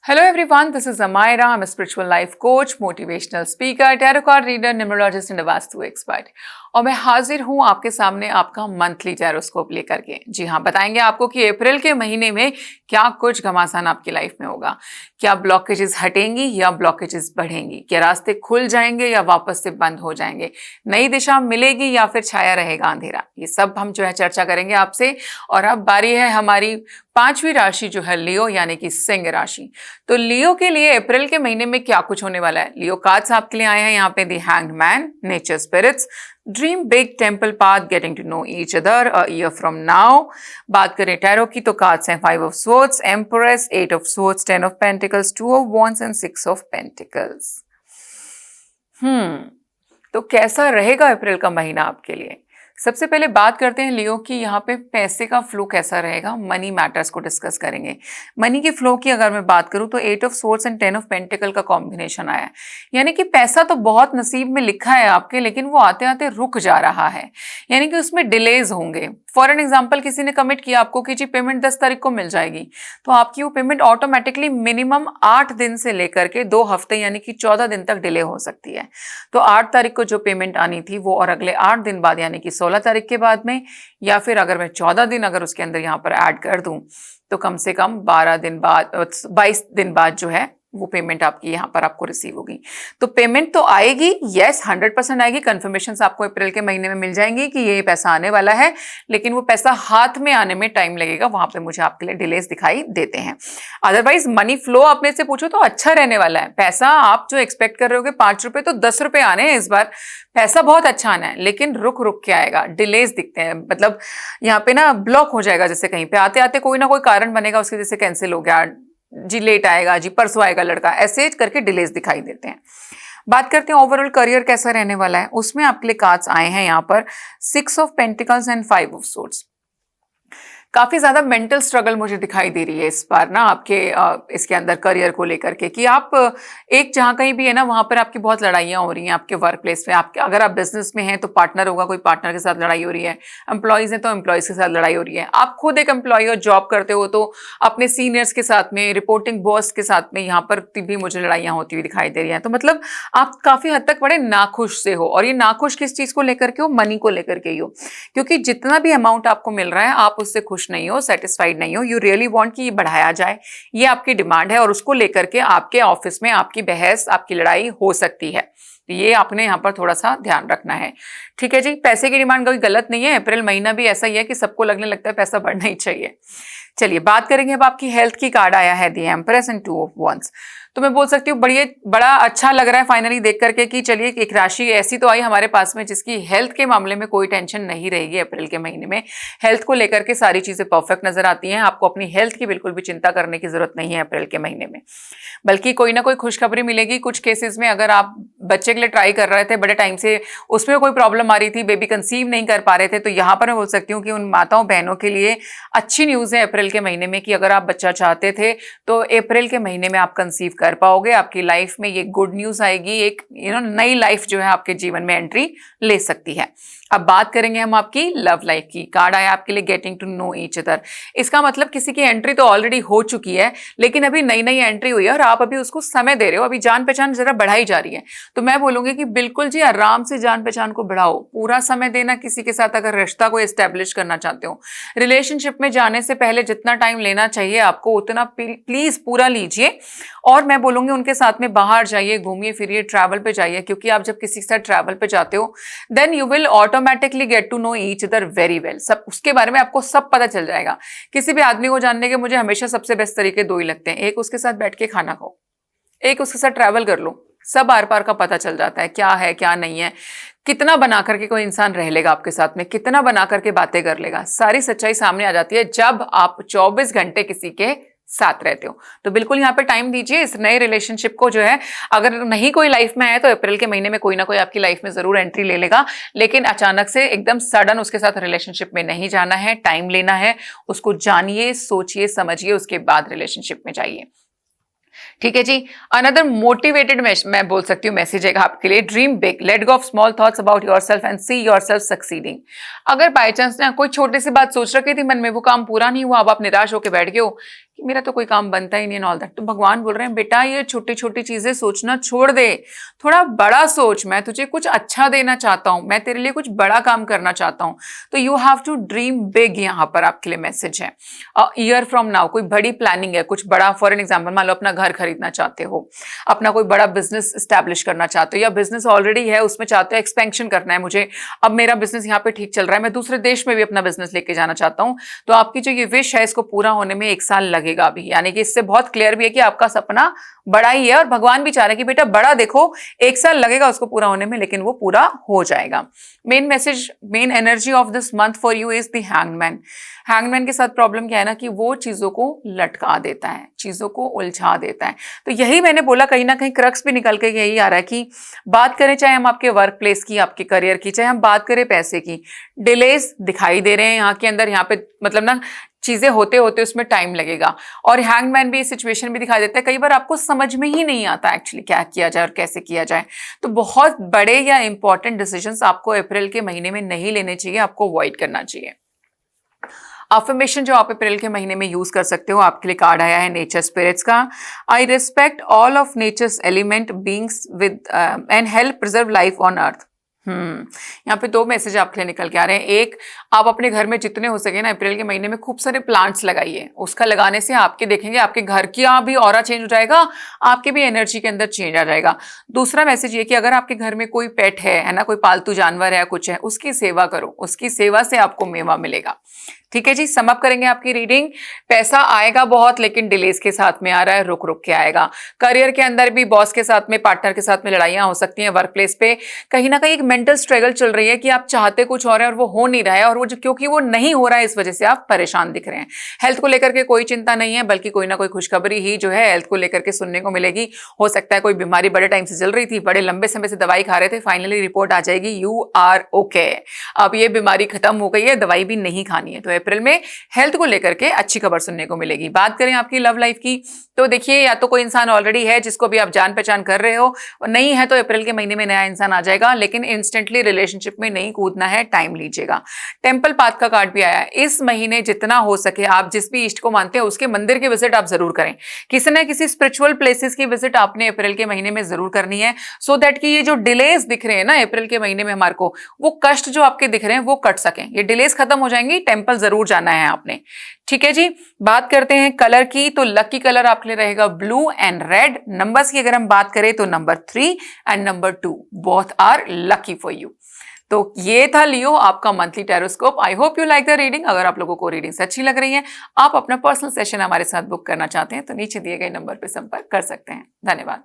Hello everyone, this is Amaira. I'm a spiritual life coach, motivational speaker, tarot card reader, numerologist and a vastu expert. और मैं हाजिर हूँ आपके सामने आपका मंथली टैरोस्कोप लेकर के। जी हाँ, बताएंगे आपको कि अप्रैल के महीने में क्या कुछ घमासान आपकी लाइफ में होगा। क्या ब्लॉकेजेस हटेंगी या ब्लॉकेजेस बढ़ेंगी, क्या रास्ते खुल जाएंगे या वापस से बंद हो जाएंगे, नई दिशा मिलेगी या फिर छाया रहेगा अंधेरा। ये सब हम जो है चर्चा करेंगे आपसे। और अब बारी है हमारी पांचवी राशि जो है लियो यानी कि सिंह राशि। तो लियो के लिए अप्रैल के महीने में क्या कुछ होने वाला है। लियो कार्ड्स आपके लिए आए हैं यहाँ पे the hanged man, nature spirits, dream big, temple path, getting to know each other, a year from now. बात करें टैरो की तो कार्ड्स हैं 5 of swords, empress, 8 of swords, 10 of pentacles, 2 of wands and 6 of pentacles. तो कैसा रहेगा अप्रैल का महीना आपके लिए। सबसे पहले बात करते हैं लियो की यहाँ पे पैसे का फ्लो कैसा रहेगा। मनी मैटर्स को डिस्कस करेंगे। मनी के फ्लो की अगर मैं बात करूँ तो 8 of swords and 10 of pentacle का कॉम्बिनेशन आया है, यानी कि पैसा तो बहुत नसीब में लिखा है आपके, लेकिन वो आते आते रुक जा रहा है, यानी कि उसमें डिलेज होंगे। फॉर एन एग्जाम्पल, किसी ने कमिट किया आपको कि जी पेमेंट 10 तारीख को मिल जाएगी, तो आपकी वो पेमेंट ऑटोमेटिकली मिनिमम 8 दिन से लेकर के 2 हफ्ते यानी कि 14 दिन तक डिले हो सकती है। तो 8 तारीख को जो पेमेंट आनी थी वो और अगले 8 दिन बाद यानी कि 16 तारीख के बाद में, या फिर अगर मैं 14 दिन अगर उसके अंदर यहाँ पर ऐड कर दूं तो कम से कम 12 दिन बाद 22 दिन बाद जो है वो पेमेंट आपकी यहाँ पर आपको रिसीव होगी। तो पेमेंट तो आएगी, यस 100% आएगी। कंफर्मेशन आपको अप्रैल के महीने में मिल जाएंगी कि ये पैसा आने वाला है, लेकिन वो पैसा हाथ में आने में टाइम लगेगा। वहां पे मुझे आपके लिए डिलेस दिखाई देते हैं। अदरवाइज मनी फ्लो आप में से पूछो तो अच्छा रहने वाला है। पैसा आप जो एक्सपेक्ट कर रहे हो 5 रुपए तो 10 रुपए आने हैं इस बार। पैसा बहुत अच्छा आना है, लेकिन रुक रुक के आएगा, डिलेस दिखते हैं। मतलब यहाँ पे ना ब्लॉक हो जाएगा, जैसे कहीं पे आते आते कोई ना कोई कारण बनेगा उसके, जैसे कैंसिल हो गया जी, लेट आएगा जी, परसों आएगा लड़का, ऐसे करके डिलेस दिखाई देते हैं। बात करते हैं ओवरऑल करियर कैसा रहने वाला है। उसमें आपके लिए कार्ड्स आए हैं यहाँ पर 6 of pentacles and 5 of swords. काफी ज्यादा मेंटल स्ट्रगल मुझे दिखाई दे रही है इस बार ना आपके इसके अंदर करियर को लेकर के, कि आप एक जहां कहीं भी है ना वहां पर आपकी बहुत लड़ाइयां हो रही हैं आपके वर्क प्लेस में। आपके अगर आप बिजनेस में हैं तो पार्टनर होगा, कोई पार्टनर के साथ लड़ाई हो रही है। एम्प्लॉयज हैं तो एम्प्लॉयज के साथ लड़ाई हो रही है। आप खुद एक एम्प्लॉय और जॉब करते हो तो अपने सीनियर्स के साथ में, रिपोर्टिंग बॉस के साथ में यहाँ पर भी मुझे लड़ाइयां होती हुई दिखाई दे रही हैं। तो मतलब आप काफी हद तक बड़े नाखुश से हो, और ये नाखुश किस चीज को लेकर के हो, मनी को लेकर के ही हो। क्योंकि जितना भी अमाउंट आपको मिल रहा है आप उससे खुश नहीं हो, सेटिस्फाइड नहीं हो। यू रियली वांट कि ये बढ़ाया जाए, ये आपकी डिमांड है, और उसको लेकर के आपके ऑफिस में आपकी बहस, आपकी लड़ाई हो सकती है। तो ये आपने यहाँ पर थोड़ा सा ध्यान रखना है। ठीक है जी, पैसे की डिमांड कोई गलत नहीं है। अप्रैल महीना भी ऐसा ही है कि सबको लगने लगता है पैसा बढ़ना ही चाहिए। चलिए बात करेंगे अब आपकी हेल्थ की। कार्ड आया है the empress and 2 of wands. तो मैं बोल सकती हूँ बड़ा अच्छा लग रहा है फाइनली देख करके कि चलिए एक राशि ऐसी तो आई हमारे पास में जिसकी हेल्थ के मामले में कोई टेंशन नहीं रहेगी। अप्रैल के महीने में हेल्थ को लेकर के सारी चीजें परफेक्ट नजर आती हैं। आपको अपनी हेल्थ की बिल्कुल भी चिंता करने की जरूरत नहीं है अप्रैल के महीने में, बल्कि कोई ना कोई खुशखबरी मिलेगी। कुछ केसेस में अगर आप बच्चे के लिए ट्राई कर रहे थे बड़े टाइम से, उसमें कोई प्रॉब्लम आ रही थी, बेबी कंसीव नहीं कर पा रहे थे, तो यहाँ पर मैं बोल सकती हूँ कि उन माताओं बहनों के लिए अच्छी न्यूज है अप्रैल के महीने में कि अगर आप बच्चा चाहते थे तो अप्रैल के महीने में आप कंसीव कर पाओगे। आपकी लाइफ में ये गुड न्यूज आएगी, एक नई लाइफ जो है आपके जीवन में एंट्री ले सकती है। अब बात करेंगे हम आपकी लव लाइफ की। कार्ड आया आपके लिए getting to know each other. इसका मतलब किसी की एंट्री तो ऑलरेडी हो चुकी है, लेकिन अभी नई नई एंट्री हुई है और आप अभी उसको समय दे रहे हो, अभी जान पहचान जरा बढ़ाई जा रही है। तो मैं बोलूंगी कि बिल्कुल जी आराम से जान पहचान को बढ़ाओ, पूरा समय देना किसी के साथ। अगर रिश्ता को एस्टेब्लिश करना चाहते हो, रिलेशनशिप में जाने से पहले जितना टाइम लेना चाहिए आपको उतना प्लीज पूरा लीजिए। और मैं बोलूंगी उनके साथ में बाहर जाइए, घूमिए फिरिए, ट्रैवल पे जाइए, क्योंकि आप जब किसी के साथ ट्रैवल पे जाते हो then you will automatically get to know each other very well. सब उसके बारे में आपको सब पता चल जाएगा। किसी भी आदमी को जानने के मुझे हमेशा सबसे बेस्ट तरीके 2 ही लगते हैं। एक उसके साथ बैठ के खाना खाओ, एक उसके साथ ट्रैवल कर लो। सब आर पार का पता चल जाता है क्या नहीं है। कितना बना करके कोई इंसान रह लेगा आपके साथ में, कितना बना करके बातें कर लेगा, सारी सच्चाई सामने आ जाती है जब आप 24 घंटे किसी के साथ रहते हो। तो बिल्कुल यहाँ पे टाइम दीजिए इस नए रिलेशनशिप को जो है। अगर नहीं कोई लाइफ में है तो अप्रैल के महीने में कोई ना कोई आपकी लाइफ में जरूर एंट्री ले लेगा, लेकिन अचानक से एकदम सडन उसके साथ रिलेशनशिप में नहीं जाना है, टाइम लेना है, उसको जानिए, सोचिए, समझिए, उसके बाद रिलेशनशिप में जाइए। ठीक है जी। अनदर मोटिवेटेड मैं बोल सकती हूँ मैसेज है आपके लिए, dream big, let go of small thoughts about yourself and see yourself succeeding. अगर बाय चांस ना कोई छोटी सी बात सोच रखी थी मन में, वो काम पूरा नहीं हुआ, अब आप निराश होकर बैठ गए हो कि मेरा तो कोई काम बनता ही नहीं एंड ऑल दैट। तो भगवान बोल रहे हैं बेटा ये छोटी छोटी चीजें सोचना छोड़ दे, थोड़ा बड़ा सोच, मैं तुझे कुछ अच्छा देना चाहता हूं, मैं तेरे लिए कुछ बड़ा काम करना चाहता हूं। तो you have to dream big, यहाँ पर आपके लिए मैसेज है। ईयर फ्रॉम नाउ कोई बड़ी प्लानिंग है, कुछ बड़ा, फॉर एन एग्जाम्पल मान लो अपना घर खरीदना चाहते हो, अपना कोई बड़ा बिजनेस स्टैब्लिश करना चाहते हो, या बिजनेस ऑलरेडी है उसमें चाहते हो एक्सपेंशन करना है, मुझे अब मेरा बिजनेस यहाँ पे ठीक चल रहा है, मैं दूसरे देश में भी अपना बिजनेस लेके जाना चाहता हूँ। तो आपकी जो ये विश है इसको पूरा होने में 1 साल लगेगा अभी, यानी कि इससे बहुत क्लियर भी है कि आपका सपना बड़ा ही है और भगवान भी चाह रहे हैं कि बेटा बड़ा देखो, 1 साल लगेगा उसको पूरा होने में लेकिन वो पूरा हो जाएगा। Main message, main energy of this month for you is the hangman. Hangman के साथ प्रॉब्लम क्या है ना कि वो चीजों को लटका देता है, चीजों को उलझा देता है। तो यही मैंने बोला, कहीं ना कहीं क्रक्स भी निकल के यही आ रहा है कि बात करें चाहे हम आपके वर्क प्लेस की, आपके करियर की, चाहे हम बात करें पैसे की, डिलेज दिखाई दे रहे हैं यहाँ के अंदर, यहाँ पे मतलब ना चीजें होते होते उसमें टाइम लगेगा। और हैंगमैन भी सिचुएशन भी दिखाई देता है, कई बार आपको समझ में ही नहीं आता एक्चुअली क्या किया जाए और कैसे किया जाए। तो बहुत बड़े या इंपॉर्टेंट डिसीजंस आपको अप्रैल के महीने में नहीं लेने चाहिए, आपको अवॉइड करना चाहिए। अफर्मेशन जो आप अप्रैल के महीने में यूज कर सकते हो, आपके लिए कार्ड आया है नेचर स्पिरिट्स का। I respect all of nature's element beings with and help preserve life on earth. यहाँ पे 2 मैसेज आपके लिए निकल के आ रहे हैं। एक, आप अपने घर में जितने हो सके ना अप्रैल के महीने में खूब सारे प्लांट्स लगाइए, उसका लगाने से आपके देखेंगे आपके घर की भी ऑरा चेंज हो जाएगा, आपके भी एनर्जी के अंदर चेंज आ जाएगा। दूसरा मैसेज ये कि अगर आपके घर में कोई पेट है ना, कोई पालतू जानवर है, कुछ है, उसकी सेवा करो, उसकी सेवा से आपको मेवा मिलेगा। ठीक है जी, सम अप करेंगे आपकी रीडिंग। पैसा आएगा बहुत लेकिन डिलेज के साथ में आ रहा है, रुक रुक के आएगा। करियर के अंदर भी बॉस के साथ में, पार्टनर के साथ में लड़ाइयां हो सकती हैं। वर्क प्लेस पे कहीं ना कहीं एक मेंटल स्ट्रगल चल रही है कि आप चाहते कुछ और है और वो हो नहीं रहा है, और वो क्योंकि वो नहीं हो रहा है इस वजह से आप परेशान दिख रहे हैं। हेल्थ को लेकर के कोई चिंता नहीं है, बल्कि कोई ना कोई खुशखबरी ही जो है हेल्थ को लेकर के सुनने को मिलेगी। हो सकता है कोई बीमारी बड़े टाइम से चल रही थी, बड़े लंबे समय से दवाई खा रहे थे, फाइनली रिपोर्ट आ जाएगी यू आर ओके, अब ये बीमारी खत्म हो गई है, दवाई भी नहीं खानी है। तो अप्रैल में हेल्थ को लेकर के अच्छी खबर सुनने को मिलेगी। बात करें आपकी लव लाइफ की, तो देखिए या तो कोई इंसान ऑलरेडी है जिसको भी आप जान पहचान कर रहे हो, नहीं है तो अप्रैल के महीने में नया इंसान आ जाएगा, लेकिन इंस्टेंटली रिलेशनशिप में नहीं कूदना है, टाइम लीजिएगा। टेंपल पाथ का कार्ड भी आया है। इस महीने जितना हो सके आप जिस भी इष्ट को मानते हैं उसके मंदिर की विजिट आप जरूर करें, किसी न किसी स्पिरिचुअल प्लेसेस की विजिट आपने अप्रैल के महीने में जरूर करनी है, सो दैट कि ये जो डिलेज दिख रहे हैं ना अप्रैल के महीने में हमारे को, वो कष्ट जो आपके दिख रहे हैं वो कट सकें, ये डिलेज खत्म हो जाएंगी। टेंपल जरूर जाना है आपने। ठीक है जी, बात करते हैं कलर की, तो लकी कलर आपके लिए रहेगा ब्लू एंड रेड। नंबर्स की अगर हम बात करें तो number 3 and number 2 both are lucky for you. तो ये था लियो आपका monthly tarotscope. I hope you like the reading. अगर आप लोगों को रीडिंग्स अच्छी लग रही है, आप अपना पर्सनल सेशन हमारे साथ बुक करना चाहते हैं तो नीचे दिए गए नंबर पर संपर्क कर सकते हैं। धन्यवाद।